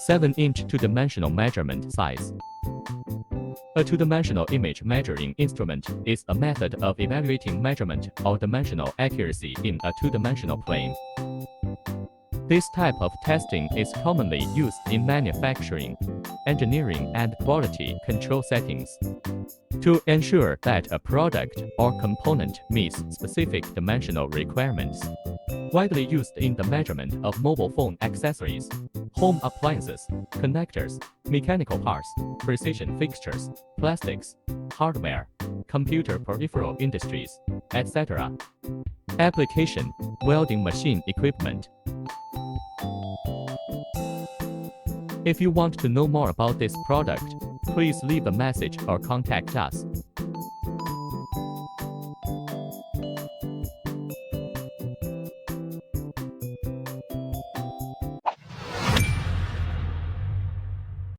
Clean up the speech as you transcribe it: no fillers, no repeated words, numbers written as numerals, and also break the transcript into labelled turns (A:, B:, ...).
A: 7-inch two-dimensional measurement size. A two-dimensional image measuring instrument is a method of evaluating measurement or dimensional accuracy in a two-dimensional plane. This type of testing is commonly used in manufacturing, engineering, and quality control settings to ensure that a product or component meets specific dimensional requirements. Widely used in the measurement of mobile phone accessories, home appliances, connectors, mechanical parts, precision fixtures, plastics, hardware, computer peripheral industries, etc. Application: welding machine equipment. If you want to know more about this product, please leave a message or contact us.